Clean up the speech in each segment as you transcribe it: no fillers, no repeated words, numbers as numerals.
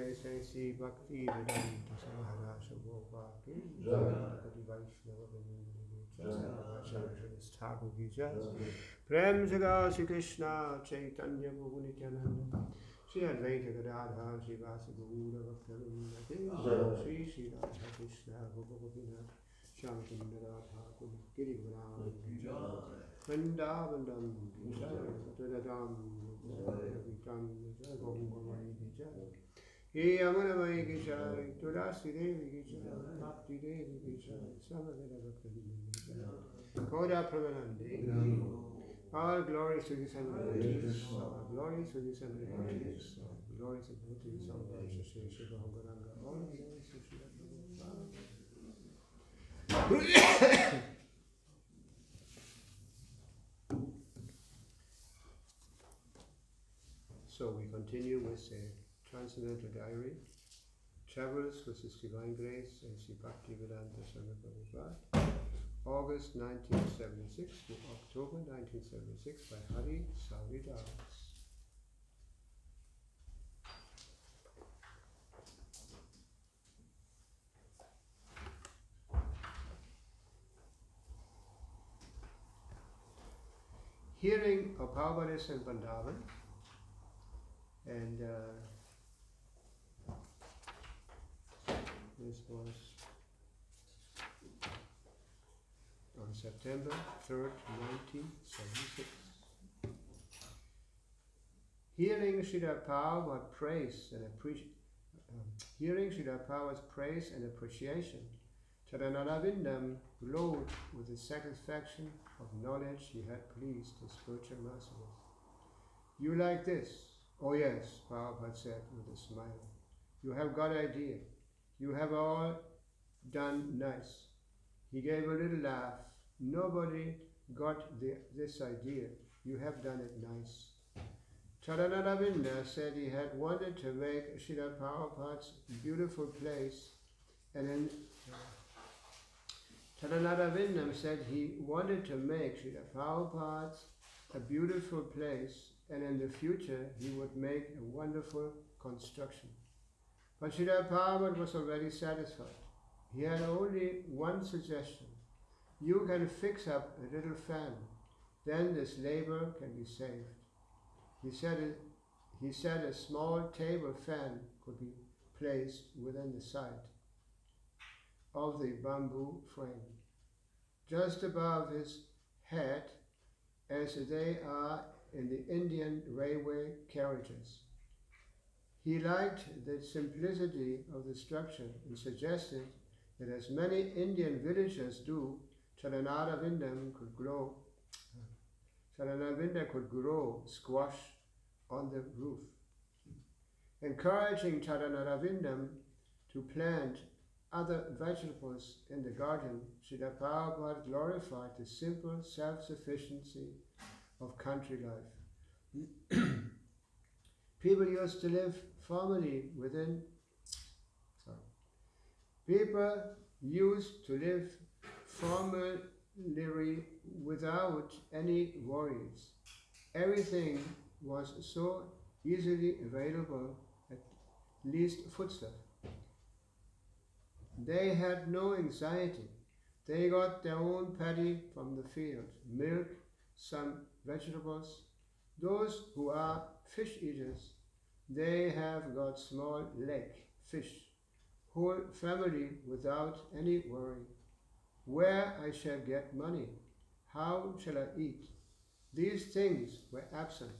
Jai Sai Sri Bhakti Vedanta Samahara Shubhopa Ki Jai Vaishnava Thakur Ki Jai Prem Jaga Shri Krishna Chaitanya Prabhu Nityananda Shri Advaita Gadadhar Shri Vasa Gaura Bhaktivinoda Ki Shri Shri Radha Krishna Gopinath Shanti Radha Giri Varam Vrindavandam Jadadam Vitam Gongomai Jai He Amanamai Ki Jai Tudasi Devi Ki Jai Bhakti Devi Ki Jai Samaveda Bhaktivinoda Jai Koda Pramanandi all glories to the Son of Devotees, all glories to the Son of Devotees, all glories to the devotees, all glories to Sri Shiva Hogaranga, all glories to Sri Prabhupada. So we continue with the Transcendental Diary, Travels with His Divine Grace and Sri Bhakti Vedanta Swami Prabhupada, August 1976 to October 1976 by Hari Sauri Das. Hearing of Bhavanis and Vrindavan, and this was on September 3rd, 1976. Hearing Srila Prabhupada's praise and praise and appreciation, Charanarvindam glowed with the satisfaction of knowledge he had pleased his spiritual master with. You like this? Oh yes, Prabhupada said with a smile. You have got idea. You have all done nice. He gave a little laugh. Nobody got this idea. You have done it nice. Charanaravinda said he had wanted to make Srila Prabhupada's beautiful place, and in Charanaravinda said he wanted to make Srila Prabhupada's a beautiful place, and in the future he would make a wonderful construction. But Srila Prabhupada was already satisfied. He had only one suggestion. You can fix up a little fan, then this labor can be saved. He said a small table fan could be placed within the side of the bamboo frame, just above his head, as they are in the Indian railway carriages. He liked the simplicity of the structure and suggested that as many Indian villages do, Charanaravinda could grow squash on the roof. Encouraging Charanaravinda to plant other vegetables in the garden, Srila Prabhupada glorified the simple self-sufficiency of country life. People used to live formally without any worries. Everything was so easily available, at least foodstuff. They had no anxiety. They got their own paddy from the field, milk, some vegetables. Those who are fish eaters, they have got small lake fish, whole family without any worry. Where I shall get money? How shall I eat? These things were absent,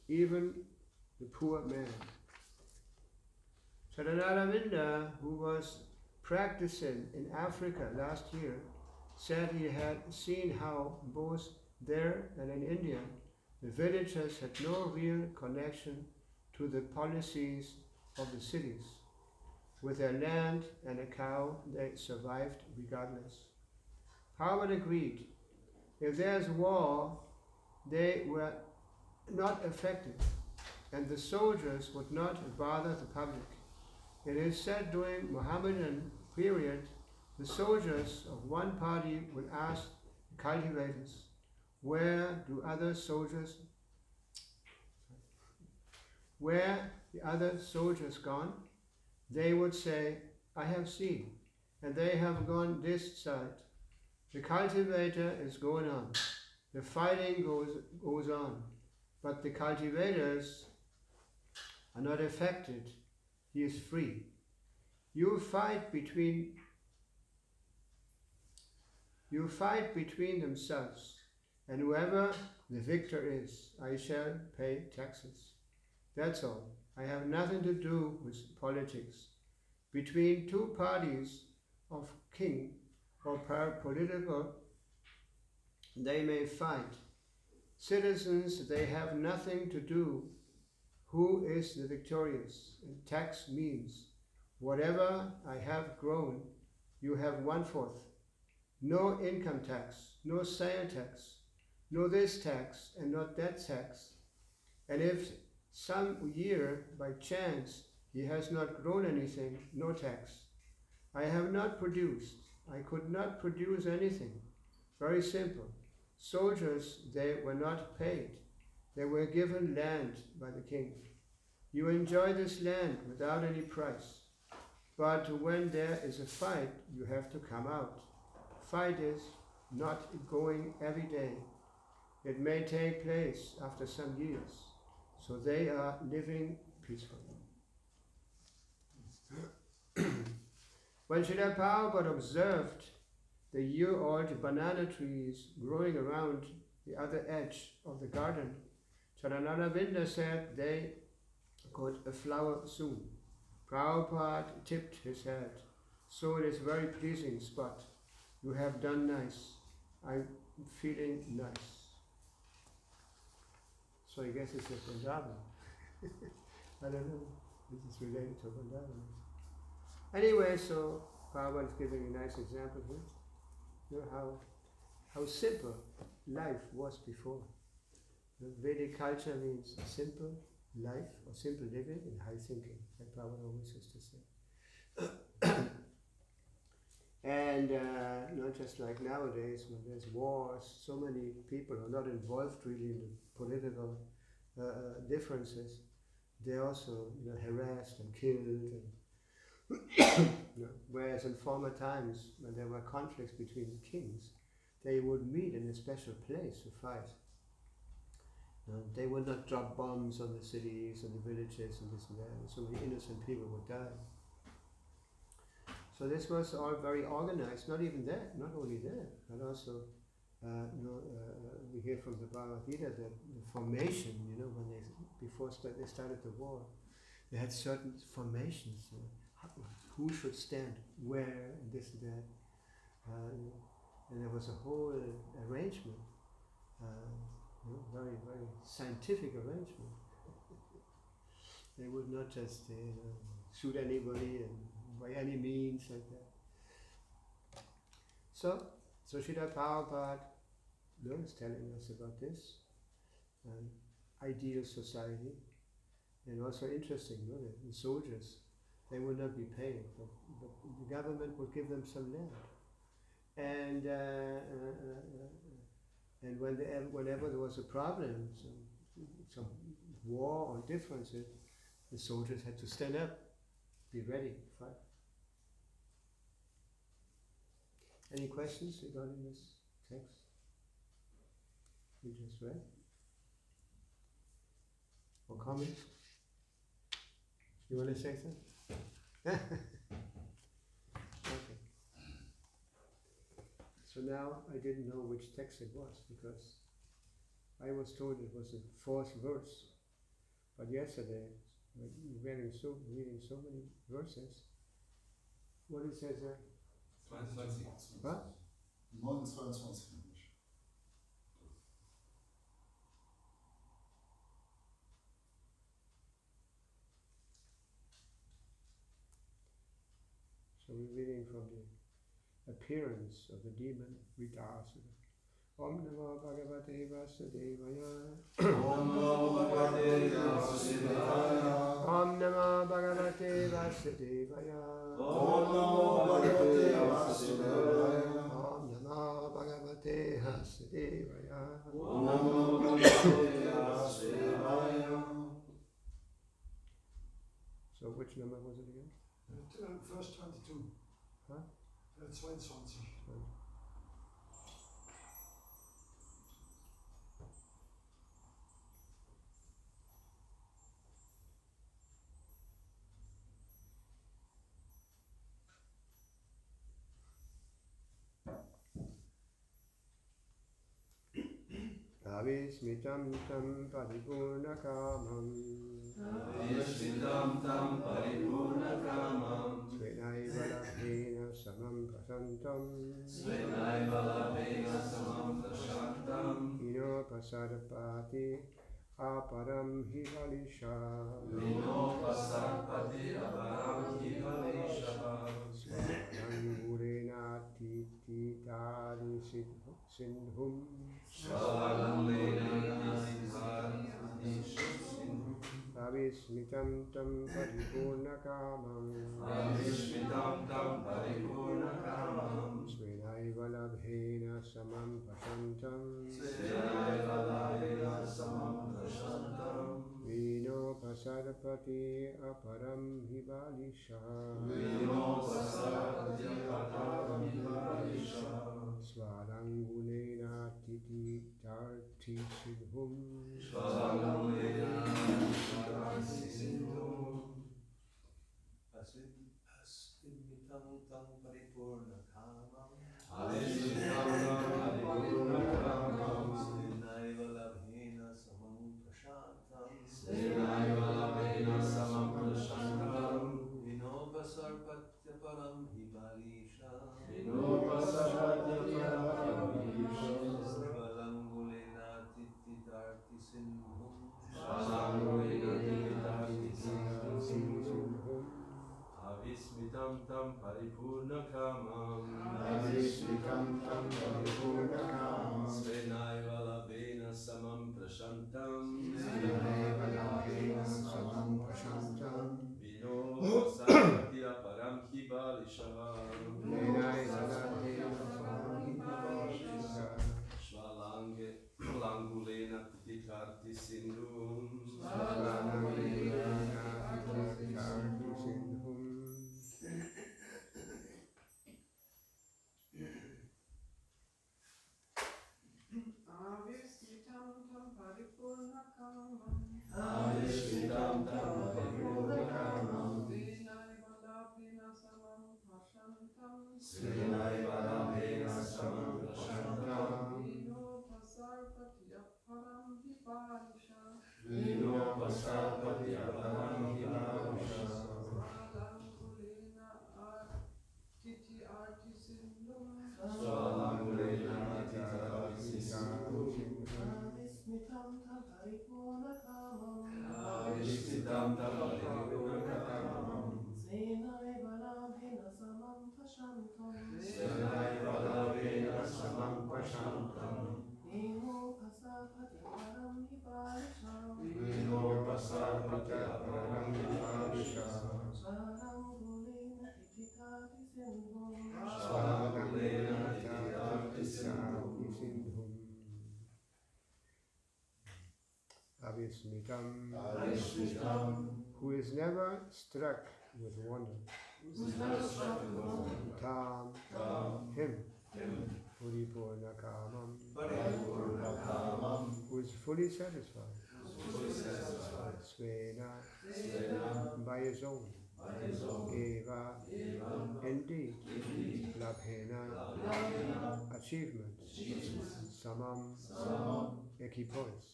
even the poor man. Charanaravinda, who was practicing in Africa last year, said he had seen how both there and in India, the villagers had no real connection to the policies of the cities. With their land and a cow, they survived regardless. Prabhupada agreed. If there's war, they were not affected, and the soldiers would not bother the public. It is said during Mohammedan period, the soldiers of one party would ask the cultivators, where the other soldiers gone? they would say, I have seen, and they have gone this side. The cultivator is going on. The fighting goes on. But the cultivators are not affected. He is free. You fight between themselves, and whoever the victor is, I shall pay taxes. That's all. I have nothing to do with politics. Between two parties of king or political, they may fight. Citizens, they have nothing to do. Who is the victorious? And tax means, whatever I have grown, you have 1/4. No income tax, no sale tax, no this tax and not that tax. And if some year, by chance, he has not grown anything, no tax. I have not produced. I could not produce anything. Very simple. Soldiers, they were not paid. They were given land by the king. You enjoy this land without any price. But when there is a fight, you have to come out. Fight is not going every day. It may take place after some years. So they are living peacefully. When Srila Prabhupada observed the year-old banana trees growing around the other edge of the garden, Charanaravinda said they got a flower soon. Prabhupada tipped his head. So it is a very pleasing spot. You have done nice. I'm feeling nice. So I guess it's a Vrindavan. I don't know. This is related to Vrindavan. Anyway, so Prabhupada is giving a nice example here. You know how simple life was before. The Vedic culture means simple life or simple living and high thinking, like Prabhupada always used to say. And not just like nowadays when there's wars, so many people are not involved really in the political differences. They're also harassed and killed. And whereas in former times, when there were conflicts between the kings, they would meet in a special place to fight. They would not drop bombs on the cities and the villages and this and that, and so many innocent people would die. So this was all very organized, not even that, not only that, but also, we hear from the Bhagavad Gita that the formation, when before they started the war, they had certain formations, who should stand where, and this and that, and there was a whole arrangement, very, very scientific arrangement. They would not just shoot anybody and by any means like that. So Srila Prabhupada is telling us about this ideal society, and also interesting, the soldiers, they would not be paid, but the government would give them some land, and whenever there was a problem, some war or differences, the soldiers had to stand up, be ready to fight. Any questions regarding this text we just read? Or comments? You want to say something? Okay. So now I didn't know which text it was, because I was told it was the 4th verse. But yesterday, reading so many verses, what it says there? 22. What? 9:22. So we're reading from the appearance of the demon Vidasura. Om Namo Bhagavate Vasudevaya. Om Namo Bhagavate Vasudevaya. Om Namo Bhagavate Vasudevaya. Om Namo Bhagavate Vasudevaya. Om Namo Bhagavate Vasudevaya. Om Namo Bhagavate Vasudevaya. So which number was it again? Verse 22. Huh? 22. Avismitam tam paripurnakamam Avismitam tam paripurnakamam Svenaiva labhena samam prasantam Svenaiva labhena samam prashantam Ino pasarpati aparam hivalisha Vino pasarpati aparam hivalisha Swarangurena titi tari sindhum Avismitam tam paripurnakamam Avismitam tam paripurnakamam Svenaiva labhena samam prasantam Svenaiva labhena samam prashantam Vino pasarpati aparam hivalisha Vino pasarpati aparam hivalisha Swarangulena titi tarti sidhum Swarangulena titi sidhum Asvimitam tam paripurnakamam Avismitam tam paripurnakamam Svenaiva labhena samam prashantam Svenaiva labhena samam prashantam Vino pasarpatya param hivalisha Vino pasarpatya param hivalisha Svalangulena tititarti sindhum Svalangulena tititarti sindhum Avismitam tam paripurnakamam Avismitam tam paripurnakamam Svenaiva labhena samam prashantam Svenaiva labhena samam prashantam Vino pasarpatya param hivalisha Langulena tititarti sindhum Avismitam tam paripurnakamam Avismitam tam paripurnakamam Svenaiva labhena samam prashantam Svenaiva labhena samam prashantam Vino pasarpatya param hivalisha Vino pasarpatya param hivalisha Svalangulena titi arti sindhum Svalangulena tititarti sindhum Avismitam tam paripurnakamam Avismitam tam paripurnakamam Svenaiva labhena samam prashantam Svenaiva labhena samam prashantam Vino pasarpatya param hivalisha Vino pasarpatya param hivalisha Swarangulena tititarti sindhum Swarangulena tititarti sindhum Avismitam, Avismitam who is never struck with wonder. Tam, him, Puripurnakamam, Paripurnakamam who is fully satisfied. Svena, by his own. Eva, indeed. Labhena, achievement. Samam, equipoise.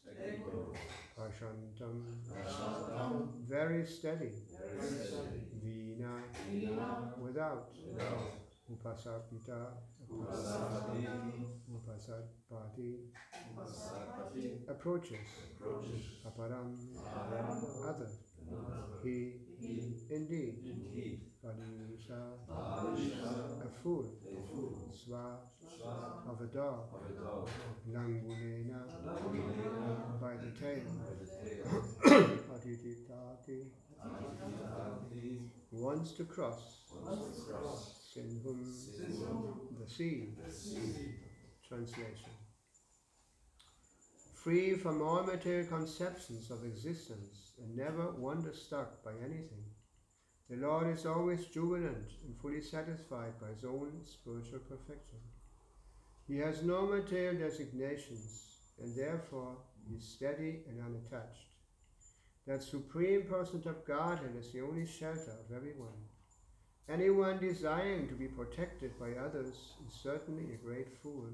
Prashantam, very steady. Vina, without. Upasapita, upasapati, approaches. Aparam, other. He, indeed. Palisha, a fool. Swa, of a dog. Langulena, by the tail. Atititati, wants to cross. Sindhum, the sea. Translation. Free from all material conceptions of existence and never wonder-struck by anything, The Lord is always jubilant and fully satisfied by his own spiritual perfection. He has no material designations, and therefore he is steady and unattached. That Supreme Personhood of Godhead is the only shelter of everyone. Anyone desiring to be protected by others is certainly a great fool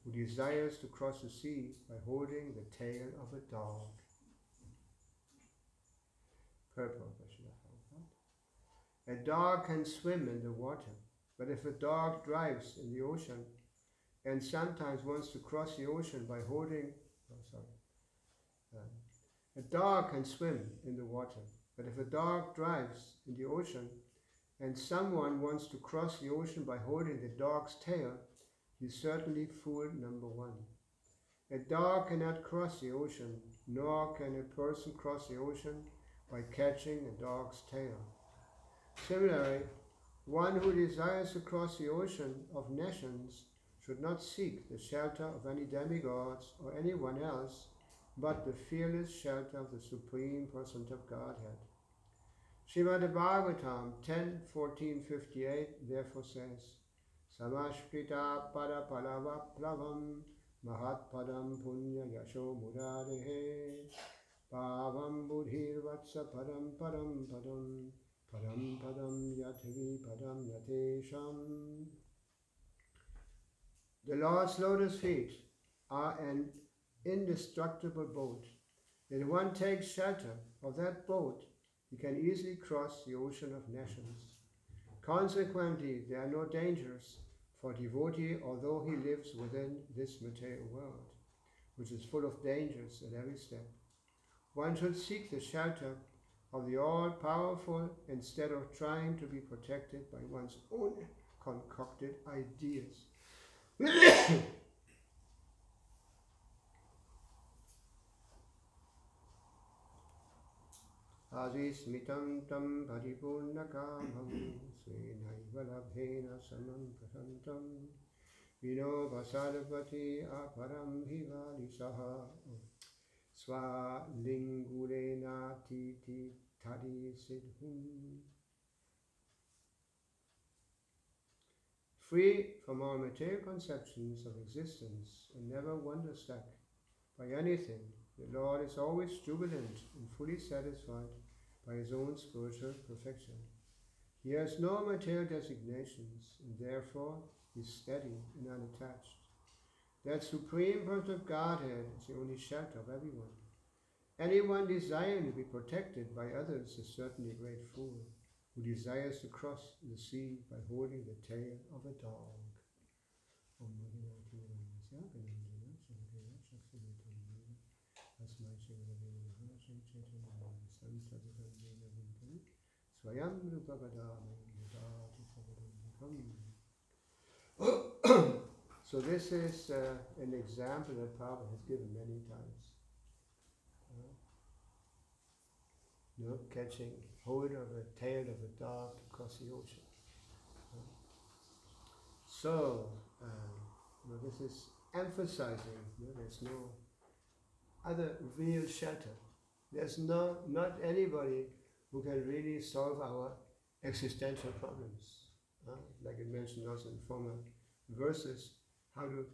who desires to cross the sea by holding the tail of a dog. Purport. A dog can swim in the water, but if a dog drives in the ocean and sometimes wants to cross the ocean by holding, a dog can swim in the water, but if a dog drives in the ocean and someone wants to cross the ocean by holding the dog's tail, he's certainly fool number one. A dog cannot cross the ocean, nor can a person cross the ocean by catching a dog's tail. Similarly, one who desires to cross the ocean of nations should not seek the shelter of any demigods or anyone else, but the fearless shelter of the Supreme Personhood of Godhead. Srimad Bhagavatam 10:14-58 therefore says, Samashkrita pada palavaplavam mahatpadam punya yasho murarehe pavam buddhir vatsa padam padam padam padam padam yatvi padam yatesham. The Lord's lotus feet are an indestructible boat. If one takes shelter of that boat, he can easily cross the ocean of nations. Consequently, there are no dangers for a devotee, although he lives within this material world, which is full of dangers at every step. One should seek the shelter of the all-powerful instead of trying to be protected by one's own concocted ideas. Adismitam tam paripurnakamam svenaiva labhena samam prasantam vino vasadapati aparam hivalisaha swalingurena titi tadi siddhum. Free from all material conceptions of existence and never wonder-struck by anything, the Lord is always jubilant and fully satisfied by his own spiritual perfection. He has no material designations, and therefore is steady and unattached. That Supreme Personhood of Godhead is the only shelter of everyone. Anyone desiring to be protected by others is certainly a great fool, who desires to cross the sea by holding the tail of a dog. So this is an example that Prabhupada has given many times. Catching hold of a tail of a dog across the ocean. So this is emphasizing there's no other real shelter. There's not anybody who can really solve our existential problems. Like it mentioned also in former verses, how to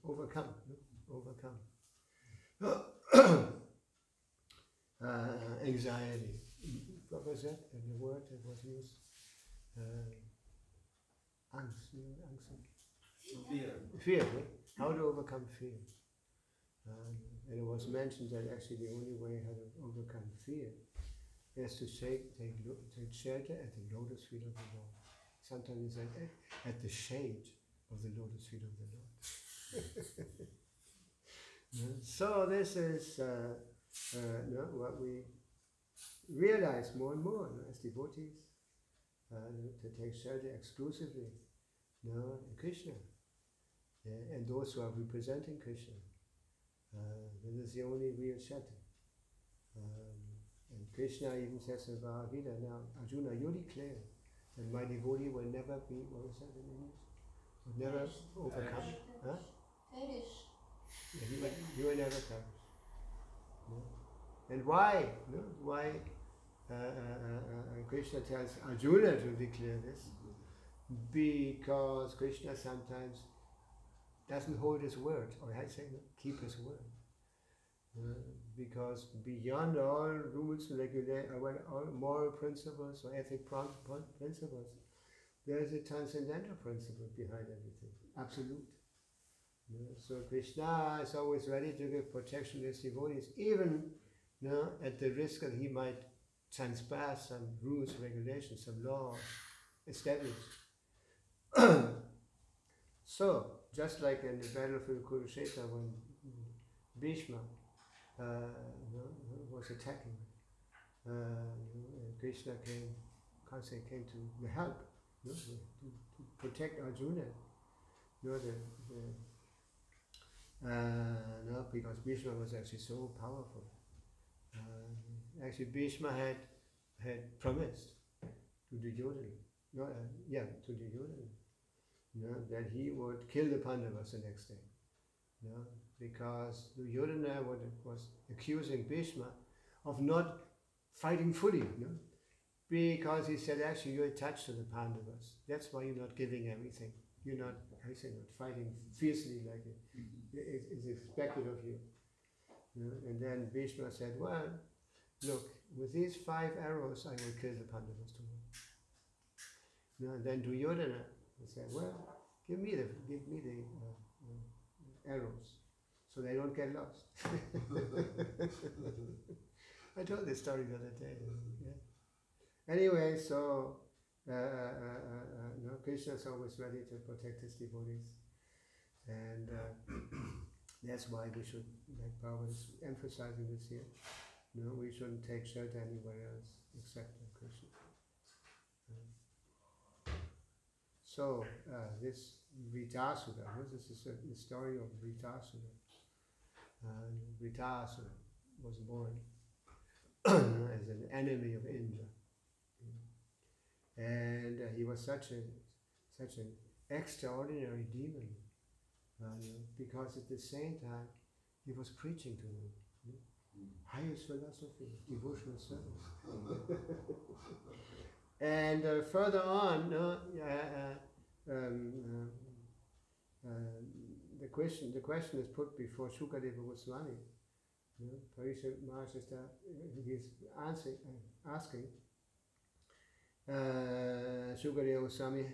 overcome anxiety. What was that? And the word that was used? Fear. Right? How to overcome fear. And it was mentioned that actually the only way how to overcome fear is to take shelter at the lotus feet of the Lord. Sometimes it's at the shade of the lotus feet of the Lord. So this is what we realize more and more as devotees, to take shelter exclusively in Krishna, and those who are representing Krishna. This is the only real shelter. And Krishna even says in Bhagavad Gita, now Arjuna, you declare that my devotee will never be, what was that in English? Will never overcome. Huh? Perish. Yeah, you will never perish. And why? No? Why Krishna tells Arjuna to declare this? Because Krishna sometimes doesn't hold his word, or I say, keep his word. Because beyond all rules, all moral principles or ethic principles, there is a transcendental principle behind everything, absolute. So Krishna is always ready to give protection to his devotees, even at the risk that he might transpass some rules, regulations, some laws established. So, just like in the battlefield of Kurukshetra, when Bhishma was attacking, Krishna came to the help, to protect Arjuna. Because Bhishma was actually so powerful. Actually, Bhishma had promised to Duryodhana, that he would kill the Pandavas the next day. Because Duryodhana was accusing Bhishma of not fighting fully. Because he said, actually, you're attached to the Pandavas. That's why you're not giving everything. You're not, not fighting fiercely like it is expected of you. And then Bhishma said, well, look, with these 5 arrows, I will kill the Pandavas tomorrow. And then Duryodhana said, well, give me the arrows, so they don't get lost. I told this story the other day. Yeah. Anyway, so Krishna is always ready to protect his devotees, and that's why we should, like Prabhupada is emphasizing this here, we shouldn't take shelter anywhere else except in Krishna. So this Vritasura, this is the story of Vritasura. Vritasura was born as an enemy of Indra, and he was such an extraordinary demon, because at the same time he was preaching to them. Highest philosophy, devotional service. And further on, the question is put before Shukadeva Goswami. Parishad Maharaj is asking Shukadeva Goswami,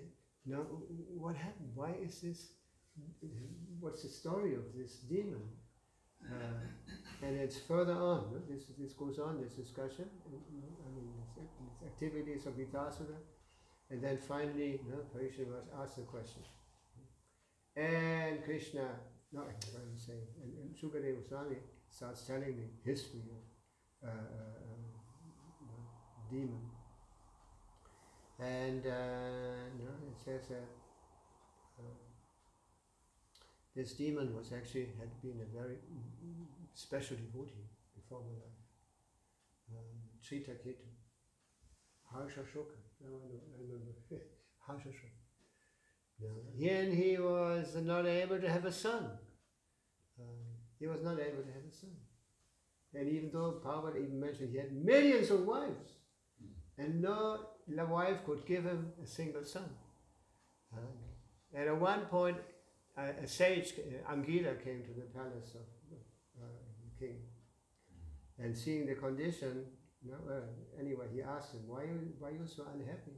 what happened? Why is this? What's the story of this demon? And it's further on. This goes on, this discussion. This activities of Vritasura, and then finally, Parishad Maharaj asks the question. And Krishna, and Shukadeva Swami starts telling the history of demon. And it says that this demon had been a very special devotee before my life. Chita Ketu, Harsha Shoka, I remember, Harsha Shoka. And he was not able to have a son. And even though Prabhupada even mentioned he had millions of wives, and no wife could give him a single son. And at one point, a sage, Angila, came to the palace of the king. And seeing the condition, anyway, he asked him, why are you so unhappy?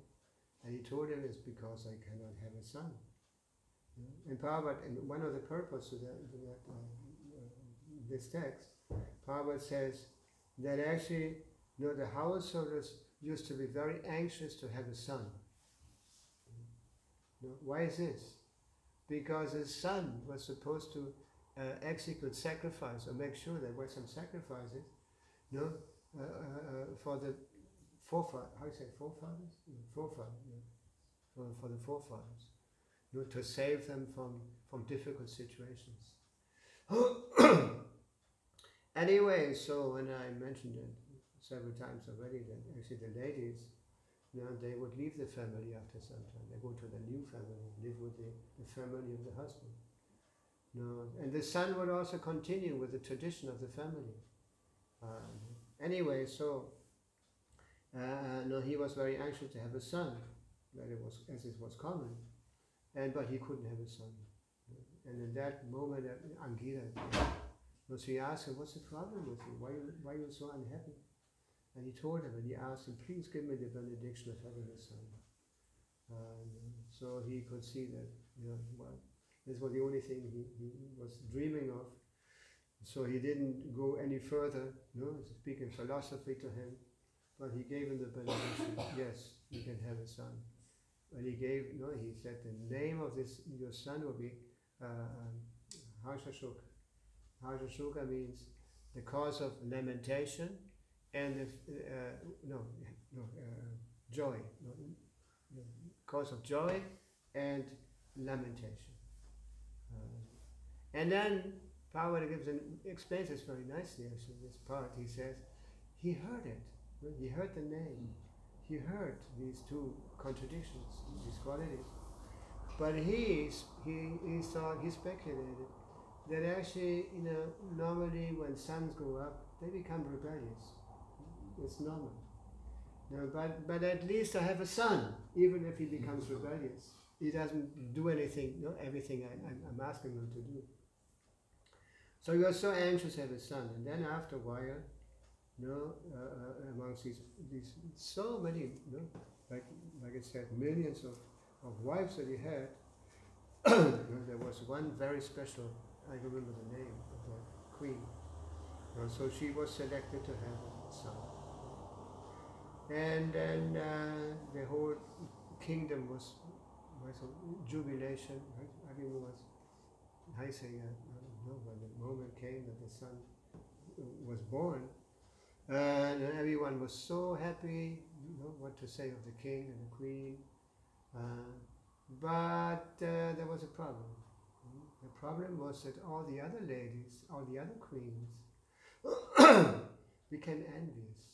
And he told him, it's because I cannot have a son. And Prabhupada, and one of the purposes of this text, Prabhupada says that actually, the householders used to be very anxious to have a son. Why is this? Because his son was supposed to execute sacrifice, or make sure there were some sacrifices, for the forefathers. How do you say forefathers? For the forefathers, to save them from difficult situations. Anyway, so when I mentioned it several times already, that actually the ladies, they would leave the family after some time. They go to the new family, live with the family of the husband. And the son would also continue with the tradition of the family. Anyway, so no, he was very anxious to have a son, that it was as it was common, but he couldn't have a son. And in that moment, Angita, she asked him, "What's the problem with you? Why are you so unhappy?" And he told him, and he asked him, "Please give me the benediction of having a son." So he could see that, well, this was the only thing he was dreaming of. So he didn't go any further, speaking philosophy to him, but he gave him the benediction. Yes, you can have a son. And he said the name of your son will be Harsha-shuka. Harsha-shuka means the cause of lamentation and joy. Cause of joy and lamentation. And then Parvati explains this very nicely, actually, this part. He says, he heard it. He heard the name. He heard these two contradictions, these qualities. But he thought, he speculated, that actually, normally when sons grow up, they become rebellious. It's normal. But at least I have a son, even if he becomes rebellious. He doesn't do anything, everything I'm asking him to do. So he was so anxious to have a son, and then after a while, amongst these so many, like I said, millions of wives that he had, there was one very special, I remember the name of the queen. So she was selected to have a son. And then the whole kingdom was a jubilation. Everyone was, I say, when the moment came that the son was born, and everyone was so happy, what to say of the king and the queen. But there was a problem. The problem was that all the other ladies, all the other queens, became envious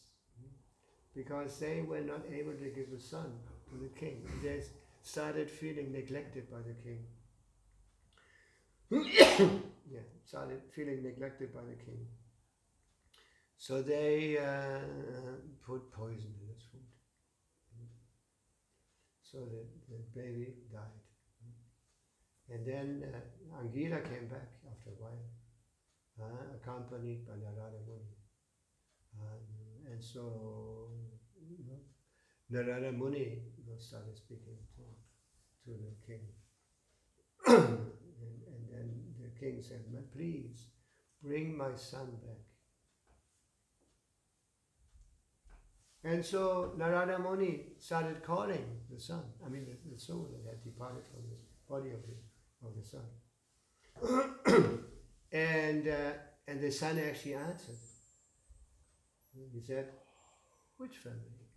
because they were not able to give a son to the king. They started feeling neglected by the king. Started feeling neglected by the king. So they put poison in his food. So the baby died. And then Angita came back after a while, accompanied by Narada Muni. And so Narada Muni started speaking to the king. and then the king said, "Please, bring my son back." And so Narada Muni started calling the son, the soul that had departed from the body of the son. And the son actually answered. He said, "Which family?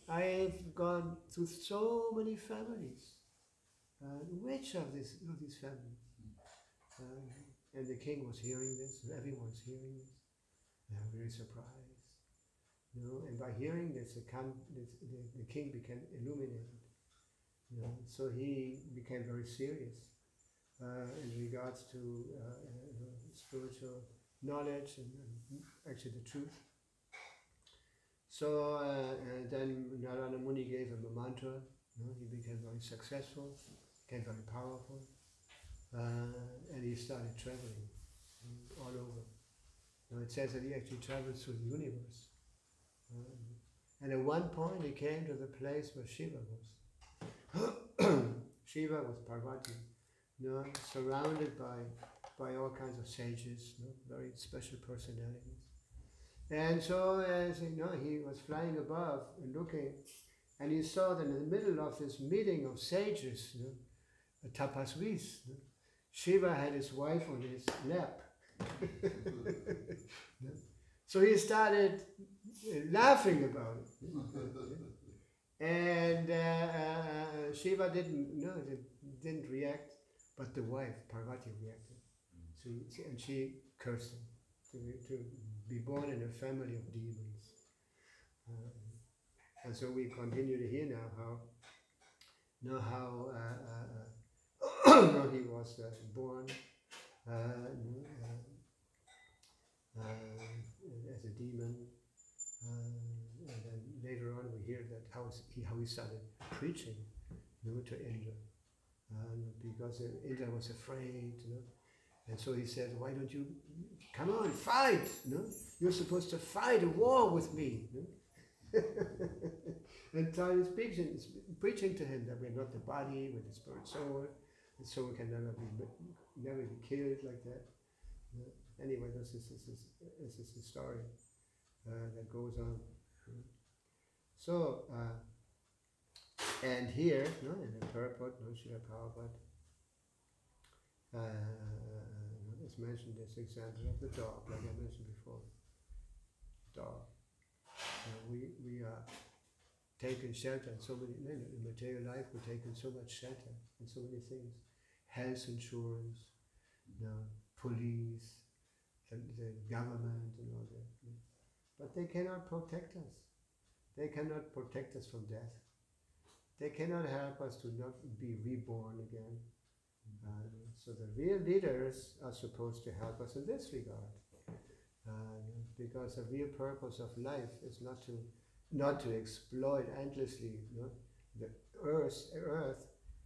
I've gone through so many families. Which of these families?" And the king was hearing this, and everyone was hearing this. They were very surprised. And by hearing this, the king became illuminated. So he became very serious in regards to spiritual knowledge and actually the truth. So then Narada Muni gave him a mantra. He became very successful, became very powerful, and he started traveling all over. It says that he actually traveled through the universe. And at one point he came to the place where Shiva was. Shiva was Parvati, surrounded by all kinds of sages, very special personalities. And so as he was flying above and looking, and he saw that in the middle of this meeting of sages, tapasvis, Shiva had his wife on his lap. So he started laughing about it. And Shiva didn't react, but the wife, Parvati, reacted. And she cursed him to be born in a family of demons. And so we continue to hear now how he was born as a demon, And then later on we hear that how he started preaching, to Indra. Because Indra was afraid, and so he said, why don't you, come on, fight, You're supposed to fight a war with me, And Tara is preaching to him that we're not the body, we're the spirit soul, and so we can never be killed like that. Anyway, this is the story that goes on. So, and here, in the purport, Srila Prabhupada is mentioned this example of the dog, like I mentioned before. Dog. We are taken shelter in so many, in material life we're taking so much shelter in so many things. Health insurance, police, and the government and all that. But they cannot protect us. They cannot protect us from death. They cannot help us to not be reborn again. So the real leaders are supposed to help us in this regard. Because the real purpose of life is not to exploit endlessly the earth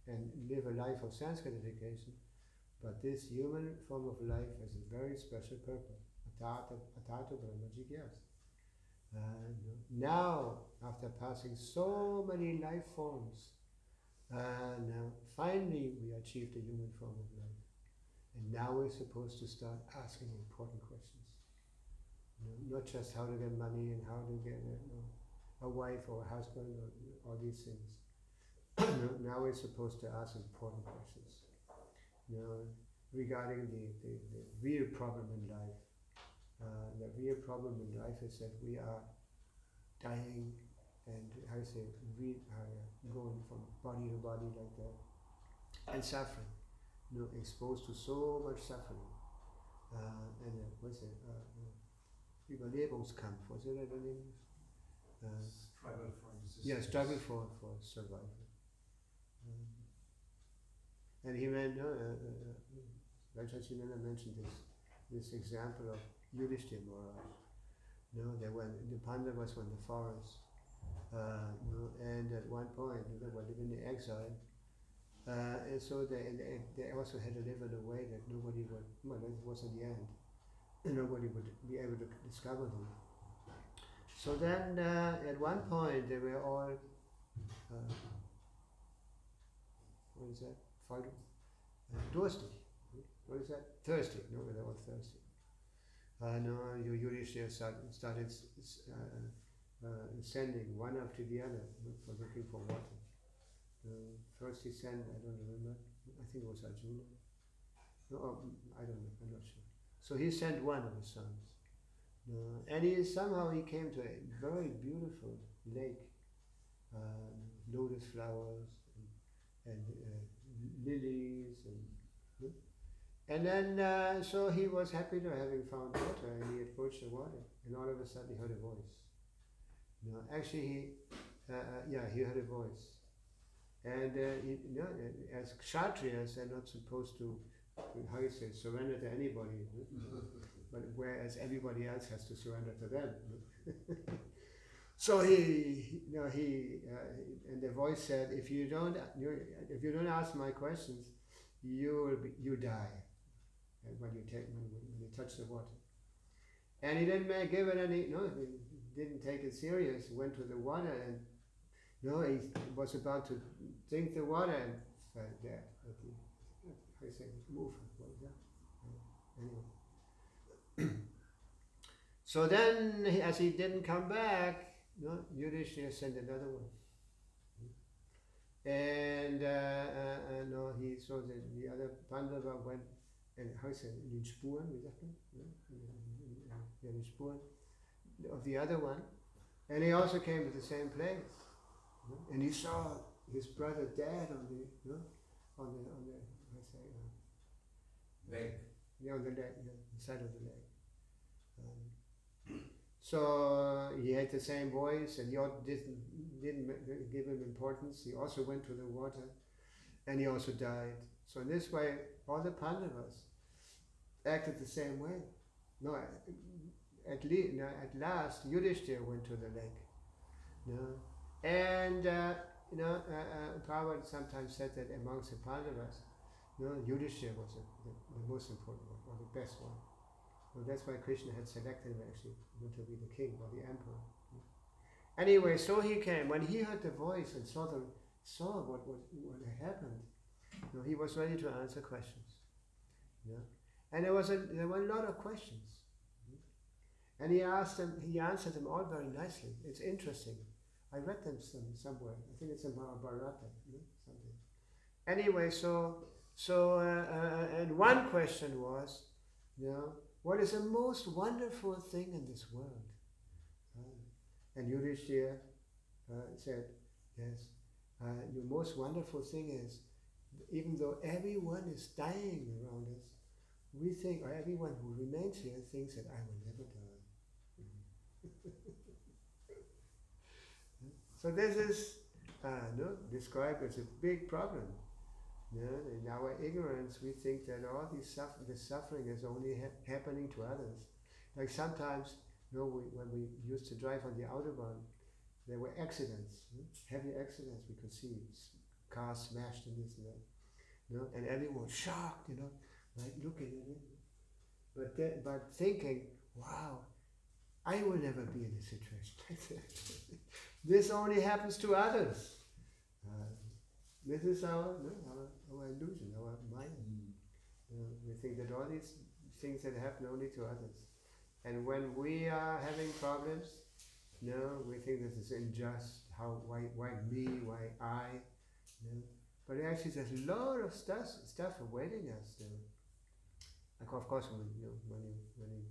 and live a life of sense gratification, but this human form of life has a very special purpose. Atato Brahma Jigyasa. Now, after passing so many life forms, now finally we achieved the human form of life. And now we're supposed to start asking important questions. Not just how to get money and how to get a wife or a husband or all these things. Now we're supposed to ask important questions. Regarding the real problem in life. The real problem in life is that we are dying and, going from body to body like that. And suffering. Exposed to so much suffering. And what's it? Überlebungskampf, was it in English? Struggle for existence. Yeah, struggle for survival. And he mentioned this example of Yudhishthira Maharaj. The Pandavas were in the forest, and at one point they were living in exile, and so they also had to live in a way that nobody would. Well, that was in the end. Nobody would be able to discover them. So then, at one point, they were all, what is that? Durstig. What is that? Thirsty. No, they were all thirsty. Yudhishthira started sending one after the other for looking for water. First he sent, I don't remember, I think it was Arjuna. No, I don't know, I'm not sure. So he sent one of his sons. And somehow he came to a very beautiful lake, lotus flowers and lilies, and then so he was happy to having found water, and he approached the water, and all of a sudden he heard a voice. Actually he heard a voice, and as kshatriyas they're not supposed to, surrender to anybody, but whereas everybody else has to surrender to them. So and the voice said, if you don't ask my questions, you die. And when you touch the water, and he didn't give it any. He didn't take it serious. He went to the water, and he was about to drink the water and fell dead. Move. What is that? Anyway. So then, as he didn't come back, Yudhishthira sent another one. And he saw that the other Pandava went, and in den Spuren, wie sagt man? In den Spuren of the other one. And he also came to the same place. And he saw his brother dead on the Leg. Yeah, on the leg, the side of the leg. So he had the same voice, and he didn't give him importance. He also went to the water, and he also died. So in this way, all the Pandavas acted the same way. at last Yudhishthira went to the lake. And Prabhupada sometimes said that amongst the Pandavas, Yudhishthira was the most important one, or the best one. Well, that's why Krishna had selected him actually to be the king or the emperor. Anyway, so he came. When he heard the voice and saw what had happened, he was ready to answer questions. And there were a lot of questions. And he answered them all very nicely. It's interesting. I read them somewhere. I think it's in Mahabharata, something. Anyway, and one question was, what is the most wonderful thing in this world? And Yudhishthira said, yes, the most wonderful thing is, even though everyone is dying around us, we think, or everyone who remains here thinks that I will never die. So this is described as a big problem. In our ignorance, we think that all this suffering is only happening to others. Like sometimes, when we used to drive on the Autobahn, there were accidents, heavy accidents. We could see cars smashed and this and that, and everyone was shocked, like looking at it, but thinking, wow, I will never be in a situation like that. This only happens to others. This is our illusion, our mind. We think that all these things that happen only to others. And when we are having problems, we think this is unjust. Why me? Why I? But actually, there's a lot of stuff awaiting us. Like of course, when you're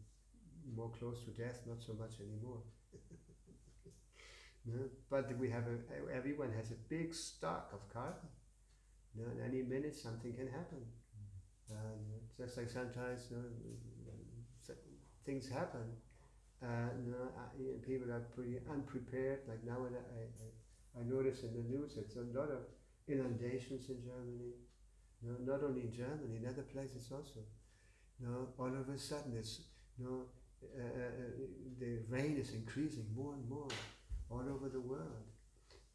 more close to death, not so much anymore. But we have everyone has a big stock of karma. In any minute something can happen. Just like sometimes things happen. People are pretty unprepared. Like now, I notice in the news it's a lot of inundations in Germany. Not only in Germany, in other places also. All of a sudden, the rain is increasing more and more all over the world.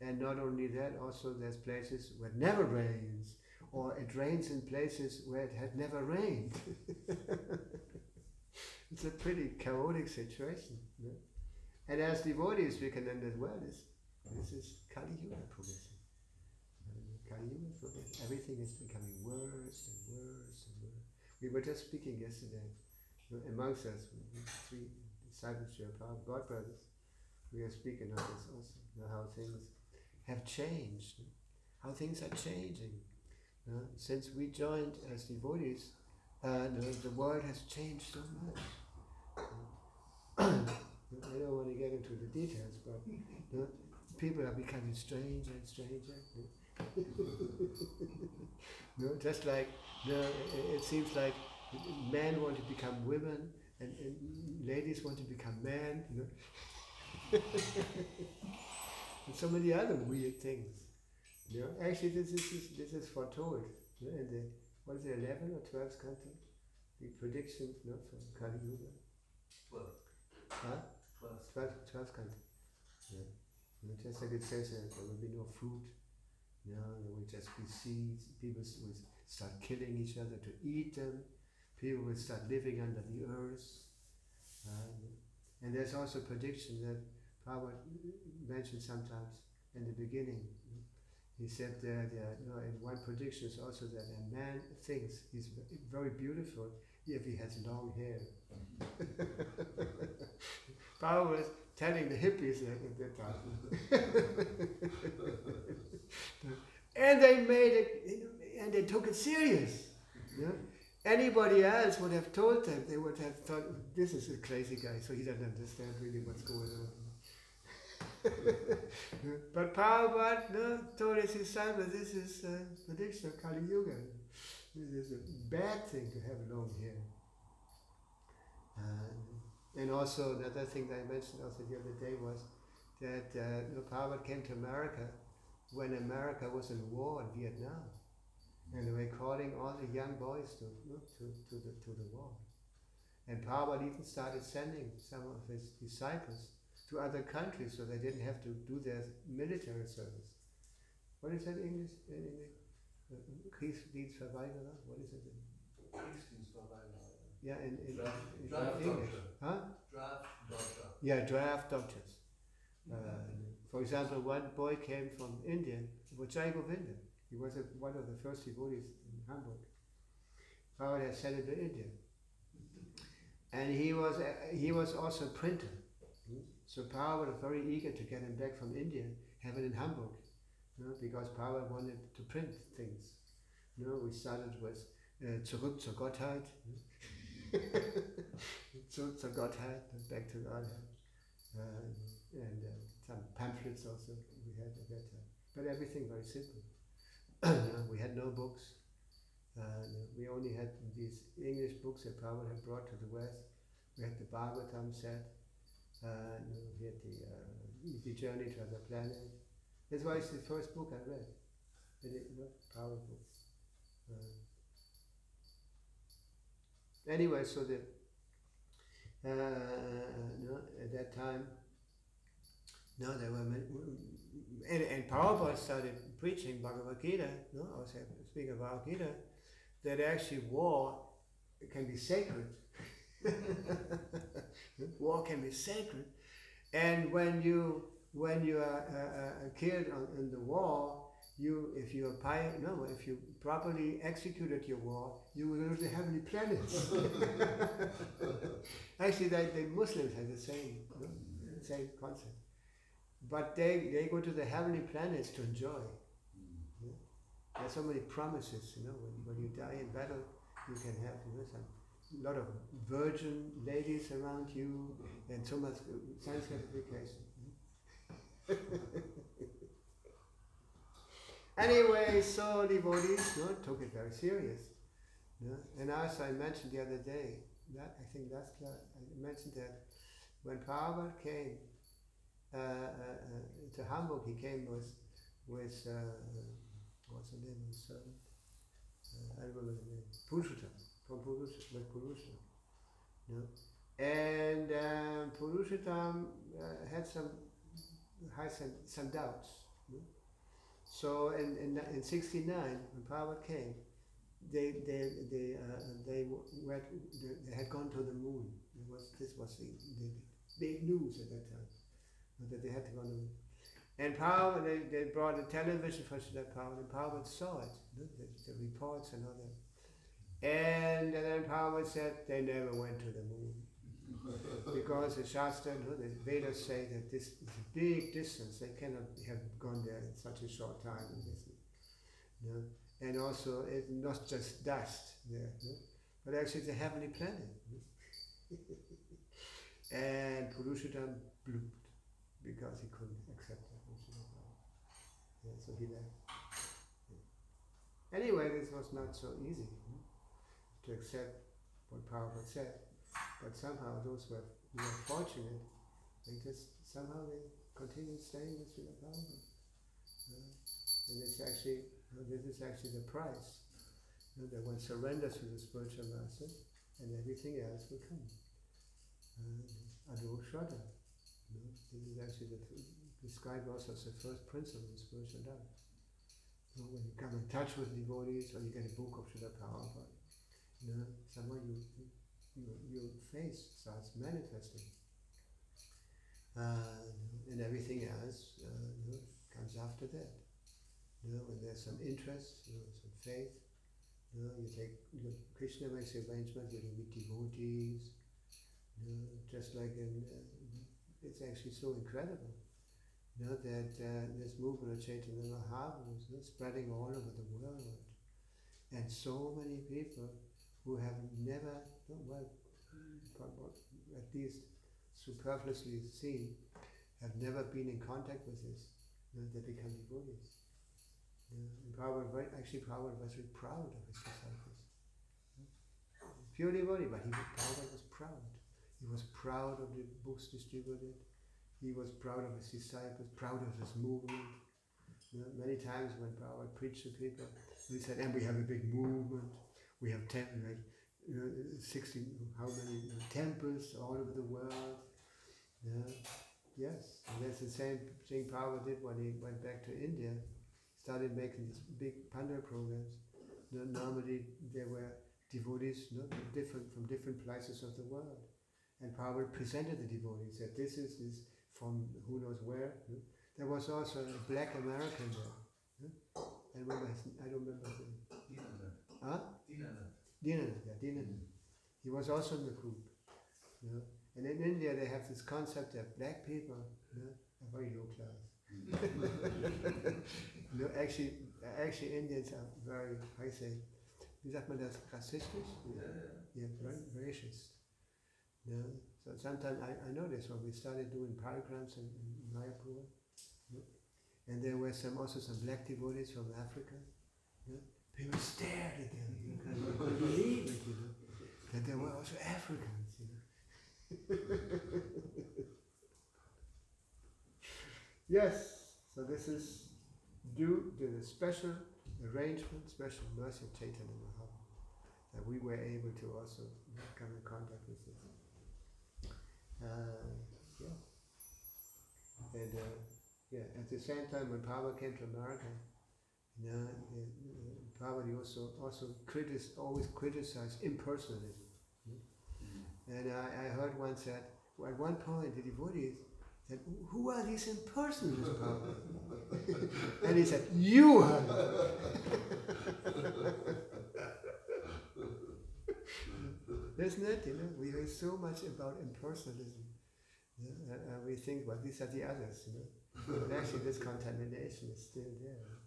And not only that, also there's places where it never rains, or it rains in places where it had never rained. It's a pretty chaotic situation. And as devotees, we can understand, well, this is Kali Yuga progressing. Kali Yuga progressing. Everything is becoming worse and worse and worse. We were just speaking yesterday, amongst us, 3 disciples of our God brothers. We are speaking of this also, how things have changed, how things are changing. Since we joined as devotees, the world has changed so much. I don't want to get into the details, but people are becoming stranger and stranger. Just like it seems like men want to become women and ladies want to become men. And so many other weird things. Actually, this is foretold. In the 11 or 12th canto, the predictions for Kali Yuga. 12th canto. Just like it says, there will be no fruit. There will just be seeds. People will start killing each other to eat them. People will start living under the earth. And there's also prediction that Prabhupada mentioned sometimes in the beginning. He said that in one prediction is also that a man thinks he's very beautiful if he has long hair. Prabhupada was telling the hippies at that time. And they made it, and they took it serious. Anybody else would have told them, they would have thought, this is a crazy guy, so he doesn't understand really what's going on. But Prabhupada told his disciples, this is a prediction of Kali Yuga. This is a bad thing to have long hair. And also another thing that I mentioned also the other day was that Prabhupada came to America when America was in war in Vietnam. And they were calling all the young boys to the war. And Prabhupada even started sending some of his disciples to other countries so they didn't have to do their military service. What is that in English? Kriegsdienstverweigerer? What is it? Yeah, in Draft English. doctor. Huh? Draft doctor. Yeah, draft doctors. For example, one boy came from India, Vajay Govinda. He was one of the first devotees in Hamburg. Prabhupada had sent him to India. And he was also a printer. So Prabhupada was very eager to get him back from India, have it in Hamburg, because Prabhupada wanted to print things. We started with Zurück zur Gottheit, Zurück zur Gottheit, back to Godhead, and some pamphlets also we had at that time. But everything very simple. We had no books. We only had these English books that Prabhupada had brought to the West. We had the Bhagavatam set. We had the Journey to Other Planet. That's why it's the first book I read. Prabhupada book. Anyway, so at that time, there were many, and Prabhupada started preaching Bhagavad Gita. I was speaking of Bhagavad Gita, that actually war can be sacred. War can be sacred, and when you are killed in the war, if you properly executed your war, you will go to the heavenly planets. Actually, the Muslims have the same concept, but they go to the heavenly planets to enjoy. There's so many promises, when you die in battle, you can have a lot of virgin ladies around you, and so much science gratification. Anyway, so devotees took it very serious. And as I mentioned the other day, I think last class, I mentioned that when Prabhupada came to Hamburg, he came with what's the name of the servant? I don't remember the name. Purushottam, from Purushottam. And Purushottam had some doubts. So in '69, when Prabhupada came, they had gone to the moon. This was the big news at that time, that they had to go to the moon. And Prabhupada, they brought a television for Srila Prabhupada, and Prabhupada saw it, the reports and all that. And then Prabhupada said they never went to the moon. Because the Shastra, the Vedas say that this is a big distance, they cannot have gone there in such a short time. And also, it's not just dust there, but actually it's a heavenly planet. And Purushottam blooped because he couldn't accept that. So he left. Anyway, this was not so easy to accept what Prabhupada said. But somehow those who were fortunate, they continued staying with Srila Prabhupada. And it's actually, this is actually the price. That one surrenders to the spiritual master, and everything else will come. Ado Shraddha. This is actually described also as the first principle of spiritual life. When you come in touch with devotees, or you get a book of Srila Prabhupada, somehow your face starts manifesting. And everything else comes after that. When there's some interest, some faith, Krishna makes the arrangement, you meet devotees, just like it's actually so incredible. That this movement of Chaitanya Mahaprabhu is spreading all over the world. And so many people who have never, at least superfluously seen, have never been in contact with this, they become devotees. And Prabhupada was very proud of his disciples. Pure devotee, but Prabhupada was proud. He was proud of the books distributed. He was proud of his disciples, proud of his movement. Many times when Prabhupada preached to people, he said, and we have a big movement. We have 60, how many temples all over the world. Yes, and that's the same thing Prabhupada did when he went back to India. Started making these big Pandar programs. Normally there were devotees from different places of the world. And Prabhupada presented the devotees, said this is from who knows where. There was also a black American there. I don't remember his name. Dinanath. He was also in the group. And in India they have this concept that black people are very low class. Actually Indians are very, I say, wie sagt man das, rassistisch? Yeah, very racist. So sometimes I noticed when we started doing parikrams in Mayapur, and there were also some black devotees from Africa. People stared at them, because they couldn't believe it, that there were also Africans, Yes, so this is due to the special arrangement, special mercy of Chaitanya Mahaprabhu, that we were able to also come in contact with this. And at the same time when Prabhupada came to America, Prabhupada also always criticized impersonalism. And I heard once that at one point the devotees said, "Who are these impersonalists, Prabhupada?" And he said, "You are." Isn't it? We hear so much about impersonalism. We think, well, these are the others, But actually this contamination is still there.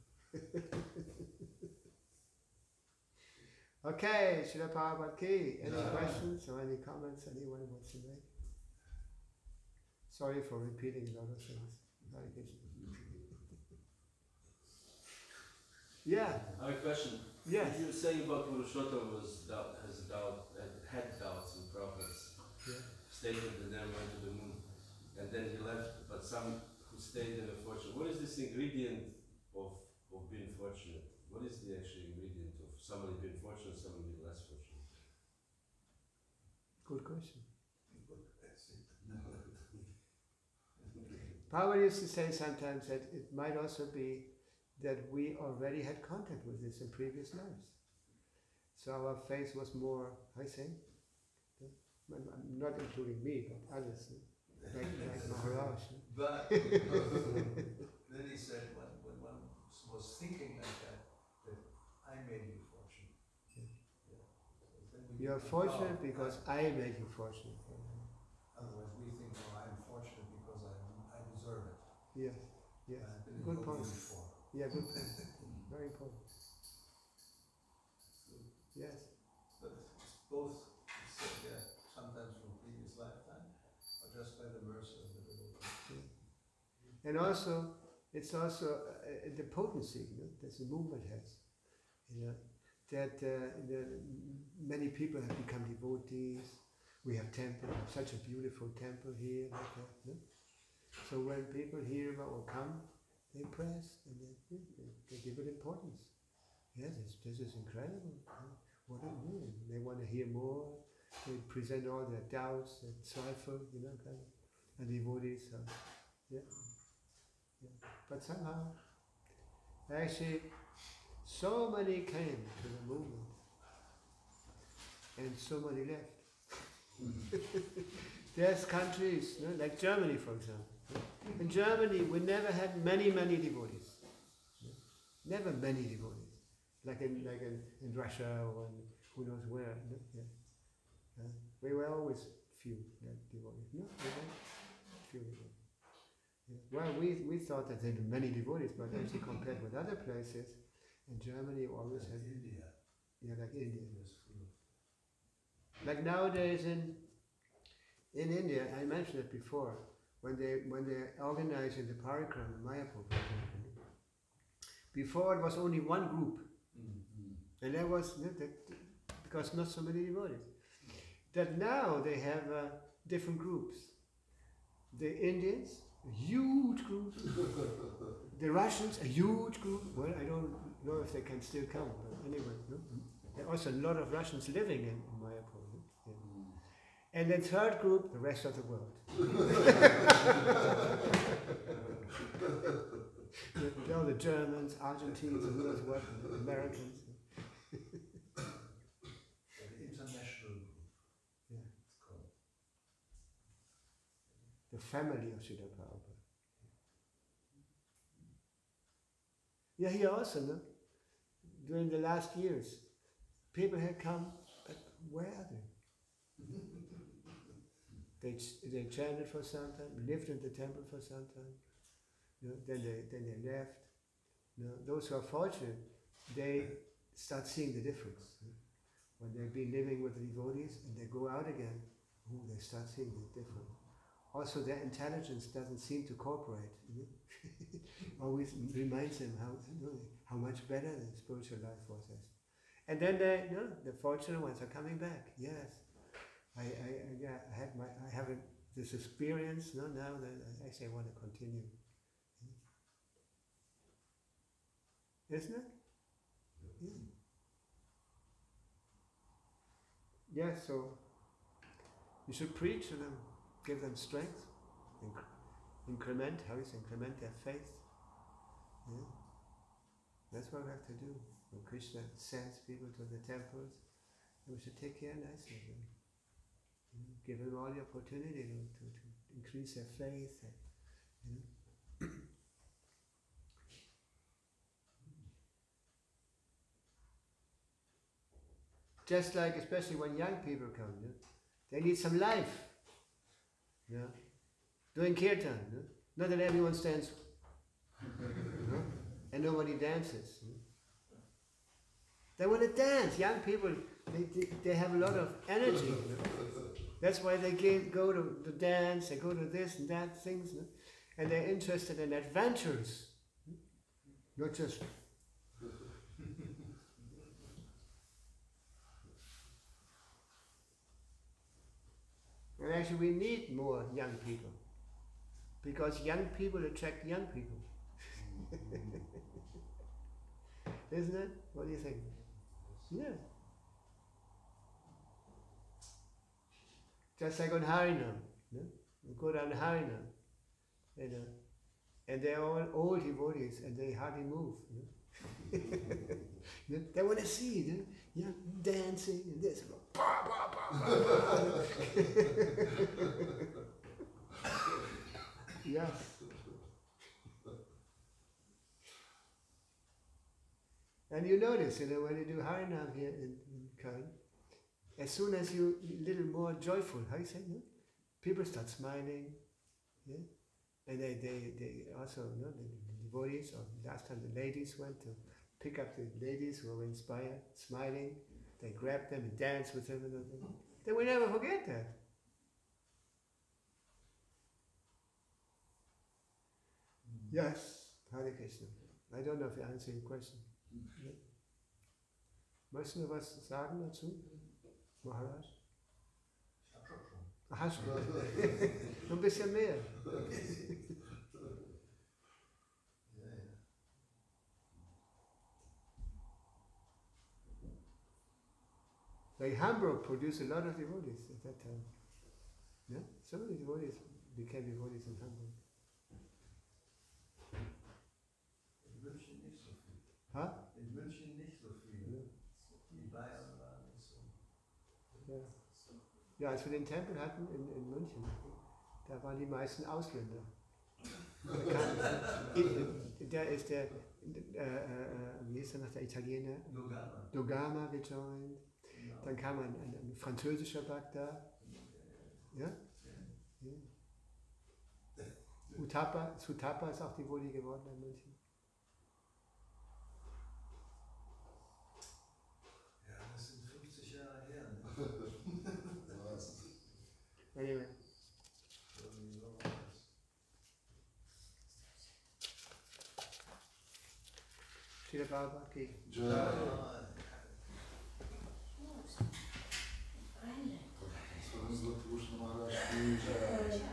Okay, Srila Prabhupada Ki. Any questions or any comments anyone wants to make? Sorry for repeating a lot of things. Hare Krishna. Yeah. I have a question. Yes. You were saying about Purushottam had doubts in prophets. Stated and then went to the moon. And then he left, but some who stayed in the fortune. What is this ingredient of being fortunate? What is the actual ingredient of somebody being fortunate, somebody being less fortunate? Good question. Prabhupada used to say sometimes that it might also be that we already had contact with this in previous lives. So our faith was more, not including me, but others, like Maharaj. But then he said, when one was thinking like that I made you fortunate. You are fortunate because I made you fortunate. Otherwise we think, I'm fortunate because I deserve it. Yes. Good point. Yeah, good point. Very important. Yes. But it's both, sometimes from previous lifetime, or just by the mercy of the devotee. And also, it's also the potency that the movement has. That many people have become devotees. We have temple, such a beautiful temple here, like that. So when people hear about or come, they press and they give it importance. Yes, this is incredible. What it means. They want to hear more. They present all their doubts, their trifle, and devotees. But somehow, actually, so many came to the movement, and so many left. There's countries, like Germany, for example. In Germany, we never had many devotees. Never many devotees. Like in Russia or in who knows where. We were always few devotees. Few devotees. Well, we thought that there were many devotees, but actually compared with other places, in Germany we always had India. Yeah, like India. Like nowadays in India, I mentioned it before, when they're organizing the parikram in Mayapur, for example. Before it was only one group, and that was because not so many devotees. That now they have different groups. The Indians, a huge group. The Russians, a huge group. Well, I don't know if they can still come, but anyway, There are also a lot of Russians living in Mayapur. Yeah. And the third group, the rest of the world. All the Germans, Argentines, and who knows what, Americans. The international group. Yeah. It's called. The family of Srila Prabhupada. Yeah, here also, no? During the last years, people had come, but where are they? They chanted for some time, lived in the temple for some time, you know, then they left. You know, those who are fortunate, they start seeing the difference. You know? When they've been living with the devotees and they go out again, they start seeing the difference. Also, their intelligence doesn't seem to cooperate. You know? Always reminds them how much better the spiritual life was. And then the fortunate ones are coming back. Yes, I have this experience. Now that I say I want to continue. Isn't it? Yeah. Yeah. So you should preach to them, give them strength, increment their faith. Yeah. That's what we have to do. When Krishna sends people to the temples, we should take care nicely of them. You know, give them all the opportunity to increase their faith. You know. Just like, especially when young people come, you know, they need some life. You know. Doing kirtan, you know. Not that everyone stands, you know, and nobody dances. You know. They want to dance. Young people, they have a lot of energy. You know? That's why they go to dance, they go to this and that things. You know? And they're interested in adventures. Not just... And actually we need more young people. Because young people attract young people. Isn't it? What do you think? Yeah. Just like on Harinam. No? You go down Harinam, you know, and they're all old devotees and they hardly move. You know? They want to see, you know, dancing and this. Yes. And you notice, you know, when you do Harinam here in Köln, as soon as you a little more joyful, how you say, no? People start smiling, yeah? And they also, you know, the devotees, or last time the ladies went to pick up the ladies who were inspired, smiling, they grab them and dance with them, and they will never forget that. Yes, Hare Krishna. I don't know if I answered your question. Ja. Möchten wir was sagen dazu, Maharaj? Ich hab schon. Ach, hast du? Noch ein bisschen mehr. Like Hamburg produced a lot of devotees at that time. Yeah? So many devotees became devotees in Hamburg. In München nicht so viel. Huh? In München nicht so viel. Ja. Die Bayern waren nicht so. Ja. Ja, als wir den Tempel hatten in München, da waren die meisten Ausländer. Der ist der, wie ist der noch, der Italiener? Dogama gejoint. Genau. Dann kam ein französischer Bhakti. Ja? Ja. Sutapa ist auch Devotee geworden in München. Ja, das sind 50 Jahre her. Ne? Anyway. Srila Prabhupada ki Swami Bhakti Maharaj ki jai.